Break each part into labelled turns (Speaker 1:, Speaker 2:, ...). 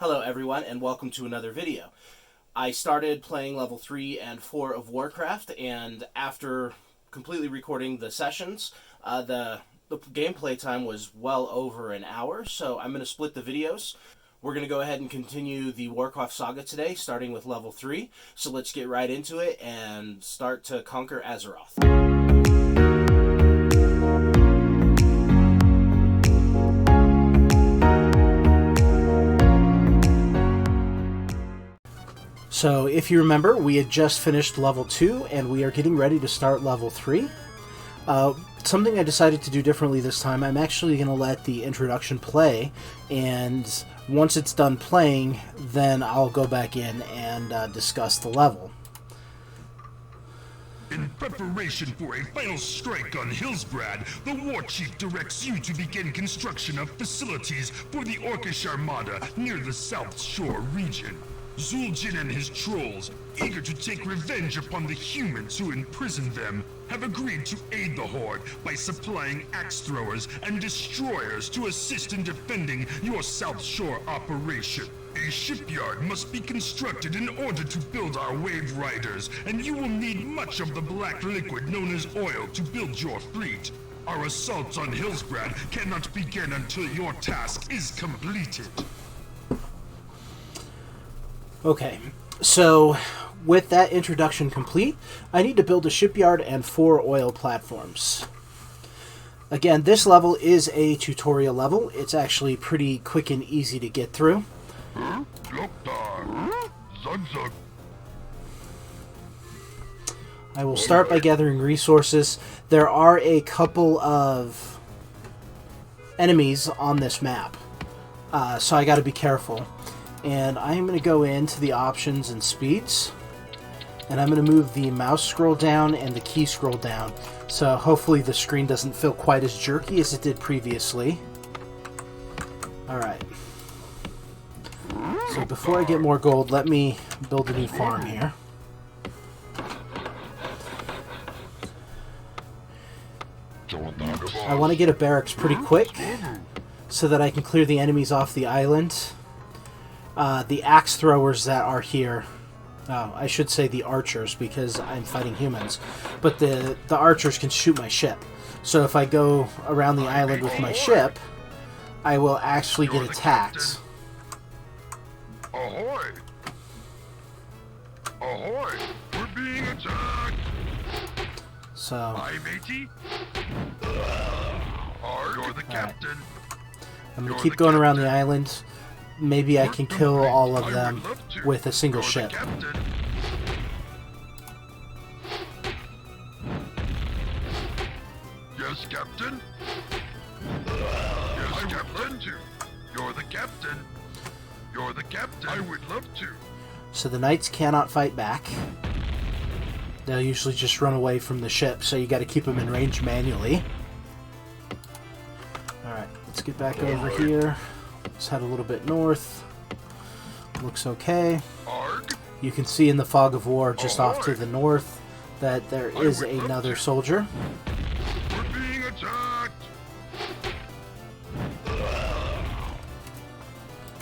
Speaker 1: Hello everyone and welcome to another video. I started playing level 3 and 4 of Warcraft, and after completely recording the sessions, the gameplay time was well over an hour, so I'm going to split the videos. We're going to go ahead and continue the Warcraft saga today, starting with level 3. So let's get right into it and start to conquer Azeroth. So if you remember, we had just finished level 2 and we are getting ready to start level 3. Something I decided to do differently this time, I'm actually going to let the introduction play, and once it's done playing, then I'll go back in and discuss the level.
Speaker 2: In preparation for a final strike on Hillsbrad, the War Chief directs you to begin construction of facilities for the Orcish Armada near the South Shore region. Zul'jin and his trolls, eager to take revenge upon the humans who imprisoned them, have agreed to aid the Horde by supplying axe throwers and destroyers to assist in defending your South Shore operation. A shipyard must be constructed in order to build our wave riders, and you will need much of the black liquid known as oil to build your fleet. Our assault on Hillsbrad cannot begin until your task is completed.
Speaker 1: Okay, so with that introduction complete, I need to build a shipyard and 4 oil platforms. Again, this level is a tutorial level. It's actually pretty quick and easy to get through. I will start by gathering resources. There are a couple of enemies on this map, so I got to be careful. And I'm going to go into the options and speeds, and I'm going to move the mouse scroll down and the key scroll down, so hopefully the screen doesn't feel quite as jerky as it did previously. Alright. So before I get more gold, let me build a new farm here. I want to get a barracks pretty quick so that I can clear the enemies off the island. The axe throwers that are here, I should say the archers because I'm fighting humans, but the archers can shoot my ship. So if I go around the island with my ship, I will actually get attacked.
Speaker 2: Ahoy! Ahoy! We're being attacked!
Speaker 1: So
Speaker 2: Aye, matey. You're the captain.
Speaker 1: I'm going to keep going around the island. Maybe I can kill all of them with a single ship.
Speaker 2: Yes, Captain. Yes, Captain. You're the captain. You're the captain. I would love to.
Speaker 1: So the knights cannot fight back. They'll usually just run away from the ship, so you got to keep them in range manually. Alright, let's get back over here. Let's head a little bit north. Looks okay. You can see in the fog of war just off to the north that there is another soldier.
Speaker 2: We're being attacked.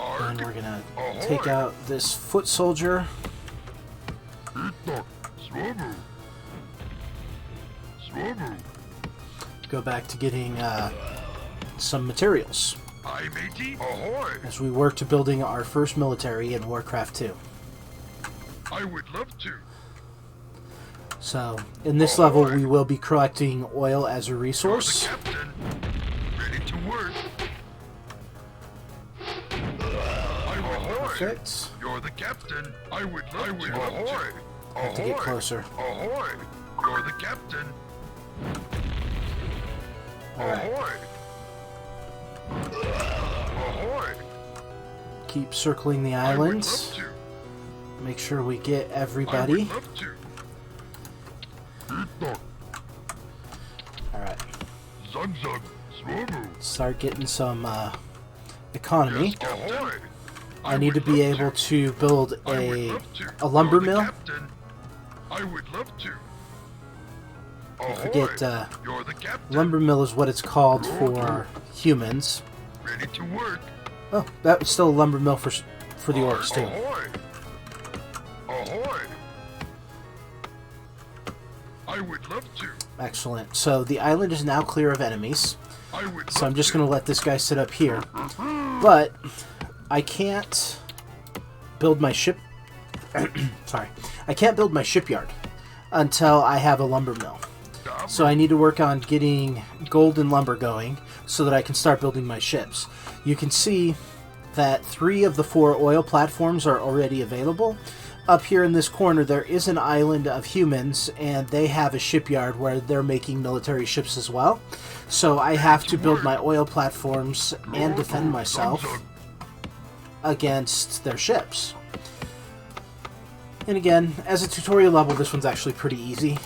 Speaker 1: And we're gonna take out this foot soldier. Go back to getting some materials as we work to building our first military in Warcraft 2.
Speaker 2: I would love to.
Speaker 1: So, in this level, we will be collecting oil as a resource.
Speaker 2: You're the captain. Ready to work.
Speaker 1: Perfect.
Speaker 2: You're the captain. I would love to.
Speaker 1: I have to get closer.
Speaker 2: Ahoy! You're the captain.
Speaker 1: Alright.
Speaker 2: Ahoy!
Speaker 1: Keep circling the island. Make sure we get everybody. Alright. Start getting some economy. I need to be able to build a lumber mill.
Speaker 2: I would love to.
Speaker 1: I forget, lumber mill is what it's called for humans.
Speaker 2: Ready to work.
Speaker 1: Oh, that was still a lumber mill for the orcs too.
Speaker 2: Ahoy! Ahoy! I would love to.
Speaker 1: Excellent. So the island is now clear of enemies. So I'm just going to let this guy sit up here. But I can't build my ship... Sorry. I can't build my shipyard until I have a lumber mill. So I need to work on getting gold and lumber going so that I can start building my ships. You can see that 3 of the 4 oil platforms are already available. Up here in this corner there is an island of humans, and they have a shipyard where they're making military ships as well. So I have to build my oil platforms and defend myself against their ships. And again, as a tutorial level, this one's actually pretty easy.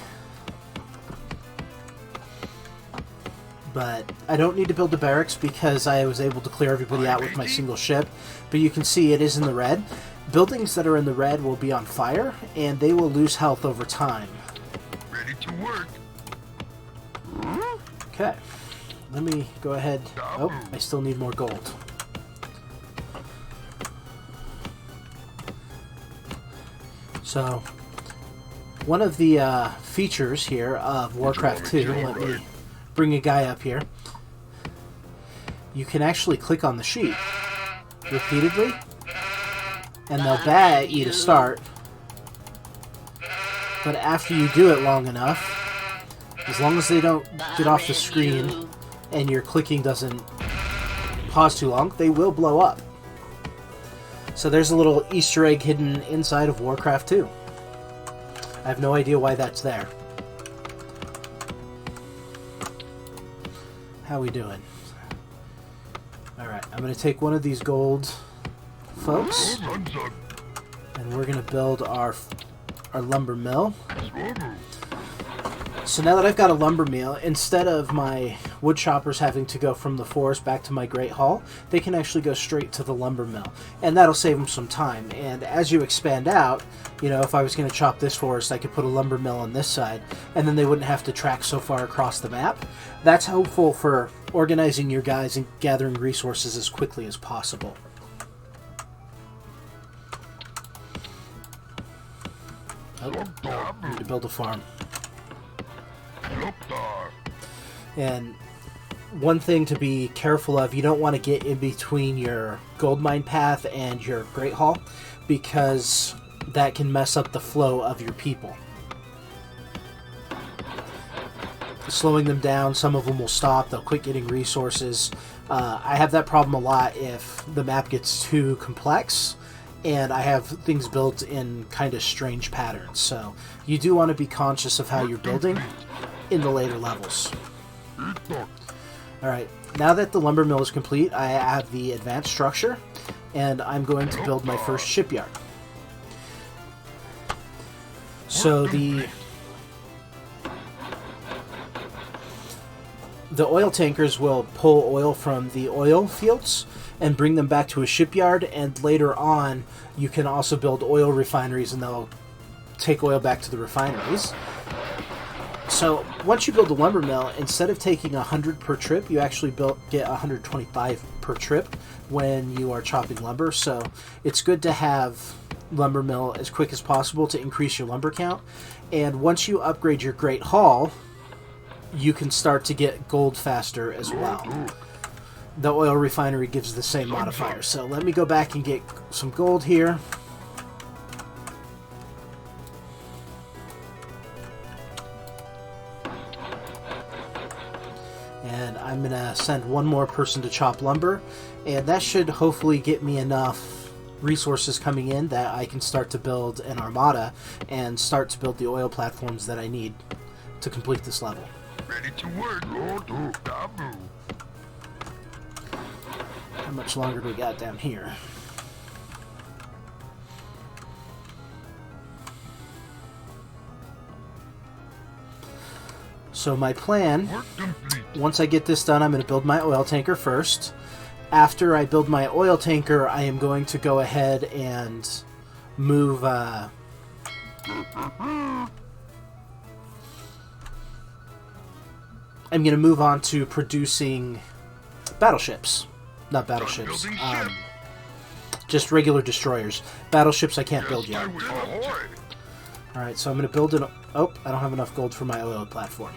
Speaker 1: But I don't need to build a barracks because I was able to clear everybody out with my single ship. But you can see it is in the red. Buildings that are in the red will be on fire, and they will lose health over time.
Speaker 2: Ready to work.
Speaker 1: Okay. Let me go ahead. Oh, I still need more gold. So, one of the features here of Warcraft 2, let me bring a guy up here. You can actually click on the sheep repeatedly, and they'll bat at you to start. But after you do it long enough, as long as they don't get off the screen and your clicking doesn't pause too long, they will blow up. So there's a little Easter egg hidden inside of Warcraft 2. I have no idea why that's there. How we doing? Alright, I'm going to take one of these gold folks, and we're going to build our lumber mill. So now that I've got a lumber mill, instead of my wood choppers having to go from the forest back to my great hall, they can actually go straight to the lumber mill, and that'll save them some time. And as you expand out, you know, if I was going to chop this forest, I could put a lumber mill on this side, and then they wouldn't have to track so far across the map. That's helpful for organizing your guys and gathering resources as quickly as possible. Oh, need to build a farm. And one thing to be careful of, you don't want to get in between your gold mine path and your great hall, because that can mess up the flow of your people. Slowing them down, some of them will stop, they'll quit getting resources. I have that problem a lot if the map gets too complex and I have things built in kind of strange patterns. So you do want to be conscious of how you're building in the later levels. Alright, now that the lumber mill is complete, I have the advanced structure, and I'm going to build my first shipyard. So the oil tankers will pull oil from the oil fields and bring them back to a shipyard, and later on you can also build oil refineries, and they'll take oil back to the refineries. So once you build a lumber mill, instead of taking 100 per trip, you actually get 125 per trip when you are chopping lumber. So it's good to have lumber mill as quick as possible to increase your lumber count. And once you upgrade your Great Hall, you can start to get gold faster as well. The oil refinery gives the same modifier. So let me go back and get some gold here. And I'm going to send one more person to chop lumber, and that should hopefully get me enough resources coming in that I can start to build an armada and start to build the oil platforms that I need to complete this level.
Speaker 2: Ready to work.
Speaker 1: How much longer do we got down here? So my plan, once I get this done, I'm going to build my oil tanker first. After I build my oil tanker, I am going to go ahead and move... I'm going to move on to producing battleships. Not battleships. just regular destroyers. Battleships I can't build yet. Alright, so I'm going to build an... Oh, I don't have enough gold for my oil platform.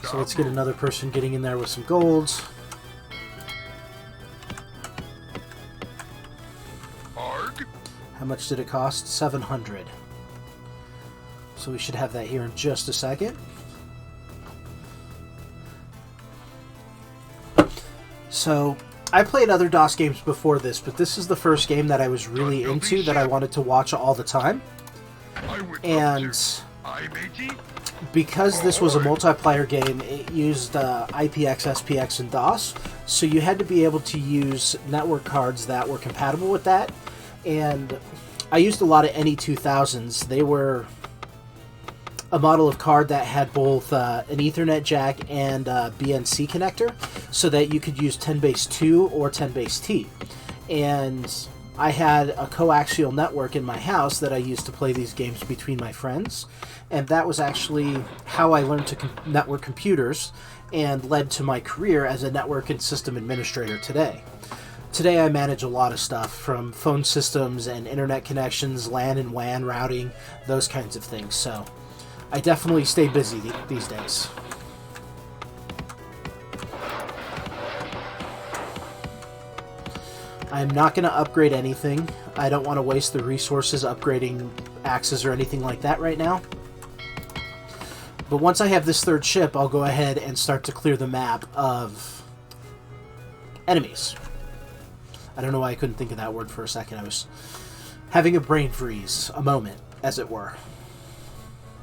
Speaker 1: So let's get another person getting in there with some golds. How much did it cost? 700. So we should have that here in just a second. So, I played other DOS games before this, but this is the first game that I was really into that I wanted to watch all the time. And because this was a multiplayer game, it used IPX, SPX, and DOS, so you had to be able to use network cards that were compatible with that. And I used a lot of NE2000s. They were a model of card that had both an Ethernet jack and a BNC connector, so that you could use 10 base 2 or 10 base T. And I had a coaxial network in my house that I used to play these games between my friends, and that was actually how I learned to network computers and led to my career as a network and system administrator today. Today I manage a lot of stuff, from phone systems and internet connections, LAN and WAN routing, those kinds of things, so I definitely stay busy these days. I'm not going to upgrade anything. I don't want to waste the resources upgrading axes or anything like that right now. But once I have this third ship, I'll go ahead and start to clear the map of enemies. I don't know why I couldn't think of that word for a second. I was having a brain freeze, a moment, as it were.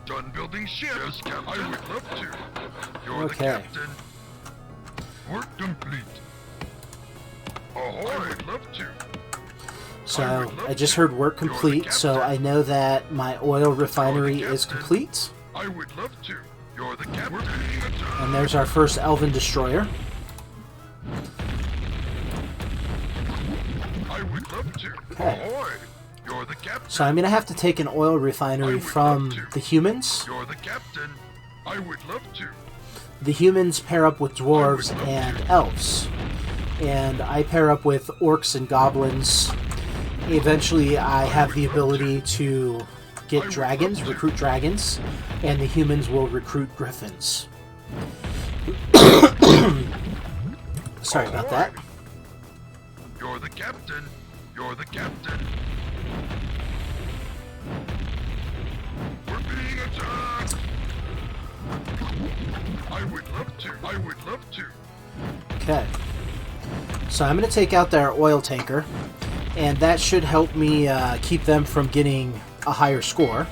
Speaker 2: Done building ships, Captain. I would love to. You're
Speaker 1: Okay.
Speaker 2: the captain. Work complete. Oh, I would love to.
Speaker 1: So, I just heard work complete, so I know that my oil refinery is complete.
Speaker 2: I would love to. You're the captain.
Speaker 1: And there's our first Elven destroyer.
Speaker 2: I would love to.
Speaker 1: Okay.
Speaker 2: Ahoy. You're the captain.
Speaker 1: So I'm going to have to take an oil refinery from the humans.
Speaker 2: You're the captain. I would love to.
Speaker 1: The humans pair up with dwarves and elves. And I pair up with orcs and goblins. Eventually I have the ability to get dragons, recruit dragons, and the humans will recruit griffins. Sorry about that.
Speaker 2: You're the captain. You're the captain. We're being attacked. I would love to. I would love to.
Speaker 1: Okay. So I'm going to take out their oil tanker, and that should help me keep them from getting a higher score.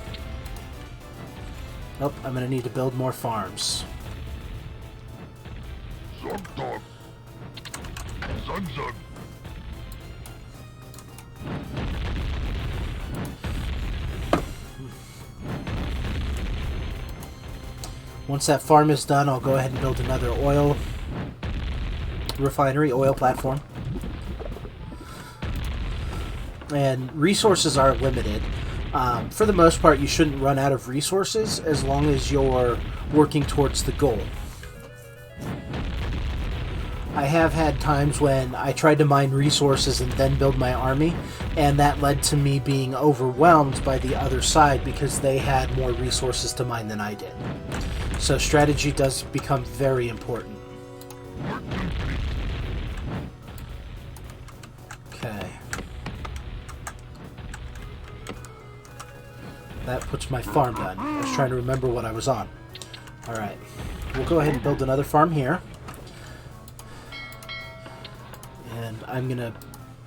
Speaker 1: Nope, I'm going to need to build more farms.
Speaker 2: Zug dog. Zug zug.
Speaker 1: Once that farm is done, I'll go ahead and build another oil refinery, oil platform. And resources are limited. For the most part, you shouldn't run out of resources as long as you're working towards the goal. I have had times when I tried to mine resources and then build my army, and that led to me being overwhelmed by the other side because they had more resources to mine than I did. So strategy does become very important. Okay. That puts my farm done. I was trying to remember what I was on. Alright. We'll go ahead and build another farm here. And I'm going to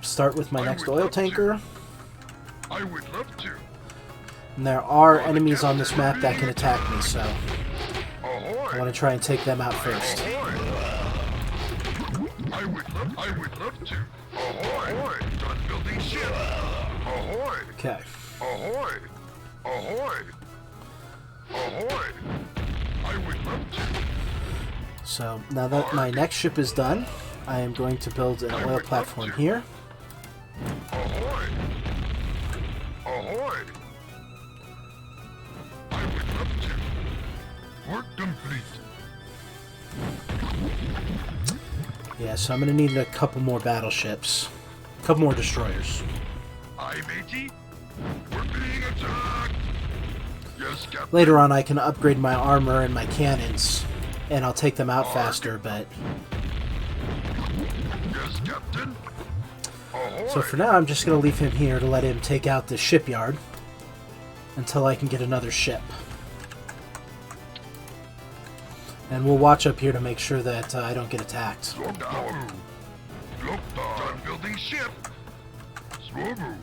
Speaker 1: start with my next oil tanker.
Speaker 2: I would love to.
Speaker 1: And there are enemies on this map that can attack me, so I want to try and take them out first.
Speaker 2: I would love to. Ahoy! Done building ship. Ahoy!
Speaker 1: Okay.
Speaker 2: Ahoy! Ahoy! Ahoy! I would love to.
Speaker 1: So now that my next ship is done, I am going to build an oil platform here.
Speaker 2: Ahoy! Ahoy! I would love to. Work complete.
Speaker 1: Yeah, so I'm going to need a couple more battleships. couple more destroyers.
Speaker 2: Aye, matey. We're being attacked. Yes, Captain.
Speaker 1: Later on, I can upgrade my armor and my cannons, and I'll take them out faster, but...
Speaker 2: Yes, Captain. Ahoy.
Speaker 1: So for now, I'm just going to leave him here to let him take out the shipyard until I can get another ship. And we'll watch up here to make sure that I don't get attacked.
Speaker 2: Swobu. Done building ship. Swobu.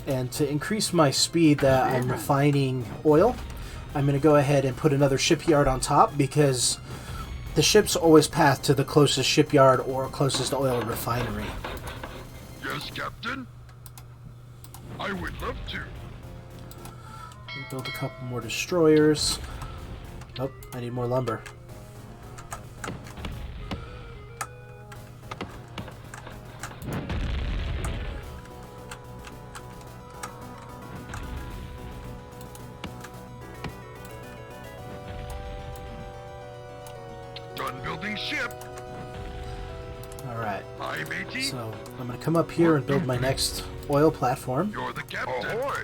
Speaker 1: And to increase my speed that I'm refining oil, I'm going to go ahead and put another shipyard on top, because the ships always path to the closest shipyard or closest oil refinery.
Speaker 2: Yes, Captain. I would love to.
Speaker 1: Build a couple more destroyers. Oh, I need more lumber.
Speaker 2: Done building ship.
Speaker 1: Alright,
Speaker 2: Aye, matey.
Speaker 1: so I'm going to come up here and build my next oil platform.
Speaker 2: You're the captain. Ahoy.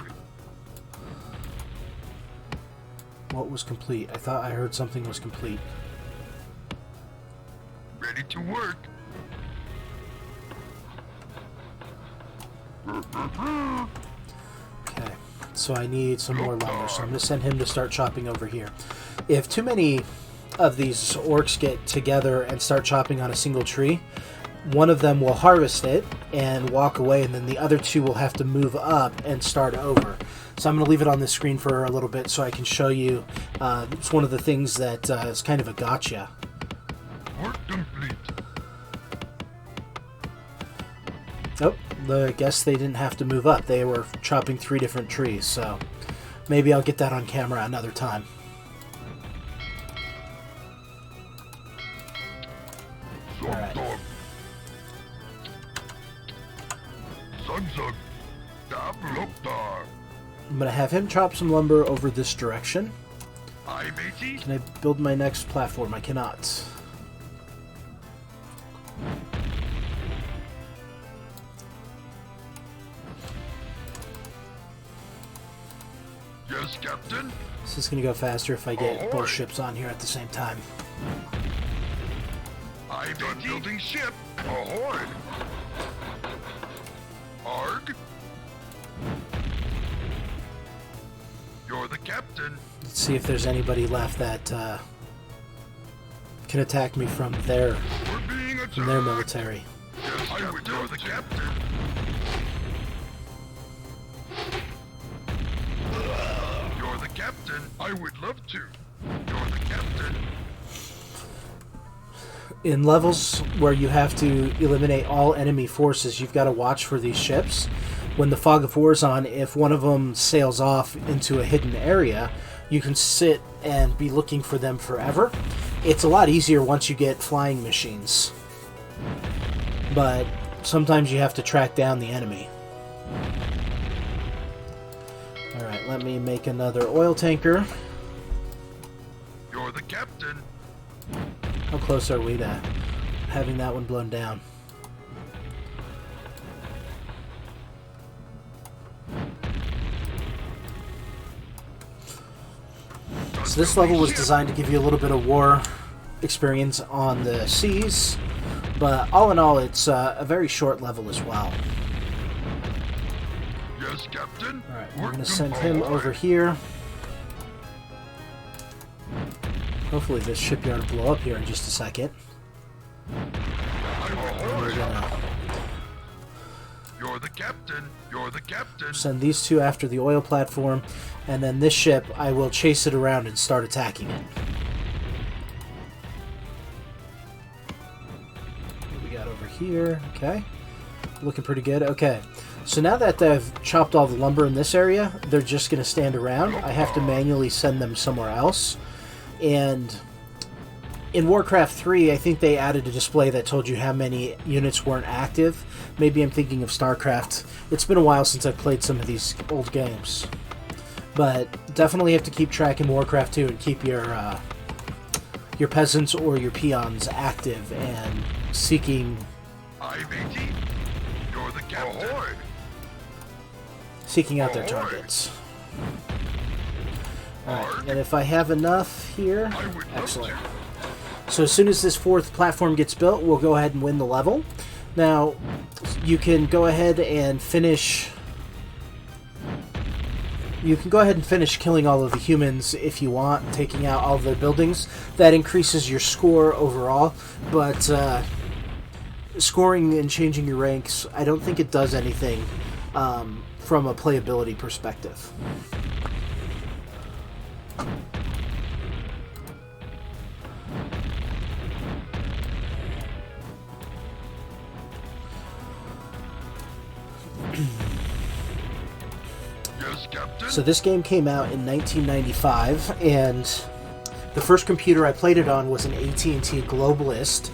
Speaker 1: What was complete? I thought I heard something was complete.
Speaker 2: Ready to work.
Speaker 1: Okay, so I need some more lumber, so I'm going to send him to start chopping over here. If too many of these orcs get together and start chopping on a single tree, one of them will harvest it and walk away, and then the other two will have to move up and start over. So I'm going to leave it on the screen for a little bit so I can show you. It's one of the things that is kind of a gotcha.
Speaker 2: Work complete.
Speaker 1: Oh, I guess they didn't have to move up. They were chopping 3 different trees, so maybe I'll get that on camera another time. Alright.
Speaker 2: Zug. Dabloktar.
Speaker 1: I'm going to have him chop some lumber over this direction.
Speaker 2: Aye, matey.
Speaker 1: Can I build my next platform? I cannot.
Speaker 2: Yes, Captain.
Speaker 1: This is going to go faster if I get
Speaker 2: Ahoy.
Speaker 1: both ships on here at the same time.
Speaker 2: Aye, done building ship. Ahoy. Arg. You're the captain.
Speaker 1: Let's see if there's anybody left that can attack me from their
Speaker 2: We're being attacked.
Speaker 1: military.
Speaker 2: Yes, I would know the captain. You're the captain. I would love to. You're the captain.
Speaker 1: In levels where you have to eliminate all enemy forces, you've got to watch for these ships. When the fog of war's on, if one of them sails off into a hidden area, you can sit and be looking for them forever. It's a lot easier once you get flying machines, but sometimes you have to track down the enemy. Alright, let me make another oil tanker.
Speaker 2: You're the captain.
Speaker 1: How close are we to having that one blown down? So this level was designed to give you a little bit of war experience on the seas, but all in all, it's a very short level as well.
Speaker 2: Yes, Captain.
Speaker 1: Alright, we're going to send him over here. Hopefully this shipyard will blow up here in just a second. We're gonna
Speaker 2: You're the captain. You're the captain.
Speaker 1: send these two after the oil platform, and then this ship, I will chase it around and start attacking it. What we got over here? Okay. Looking pretty good. Okay. So now that I've chopped all the lumber in this area, they're just going to stand around. I have to manually send them somewhere else. And in Warcraft 3, I think they added a display that told you how many units weren't active. Maybe I'm thinking of StarCraft. It's been a while since I've played some of these old games. But definitely have to keep track in Warcraft 2 and keep your peasants or your peons active and seeking
Speaker 2: Aye, matey. Ahoy!
Speaker 1: Seeking out their targets. Alright, and if I have enough here... Excellent. So as soon as this fourth platform gets built, we'll go ahead and win the level. Now, you can go ahead and finish... You can go ahead and finish killing all of the humans if you want, taking out all of their buildings. That increases your score overall, but scoring and changing your ranks, I don't think it does anything from a playability perspective. So this game came out in 1995, and the first computer I played it on was an AT&T Globalist.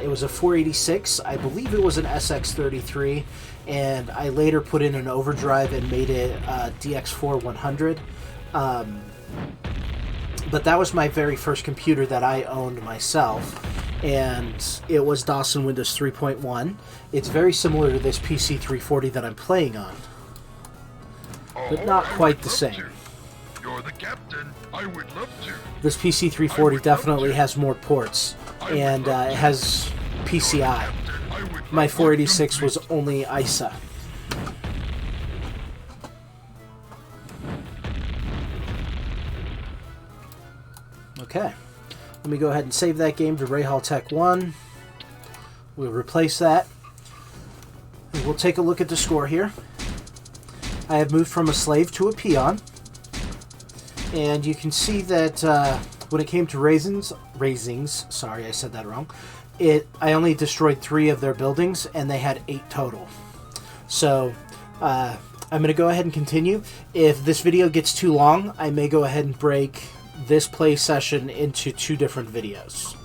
Speaker 1: It was a 486, I believe it was an SX33, and I later put in an overdrive and made it a DX4 100. But that was my very first computer that I owned myself, and it was DOS and Windows 3.1. It's very similar to this PC 340 that I'm playing on, but not quite the same.
Speaker 2: You're the captain. I would love to.
Speaker 1: This PC 340 definitely has more ports, and it has PCI. My 486 was only ISA. Okay, let me go ahead and save that game to Rahal Tech 1. We'll replace that. And we'll take a look at the score here. I have moved from a slave to a peon, and you can see that when it came to raisings, sorry, I said that wrong. I only destroyed 3 of their buildings, and they had 8 total. So I'm going to go ahead and continue. If this video gets too long, I may go ahead and break this play session into 2 different videos.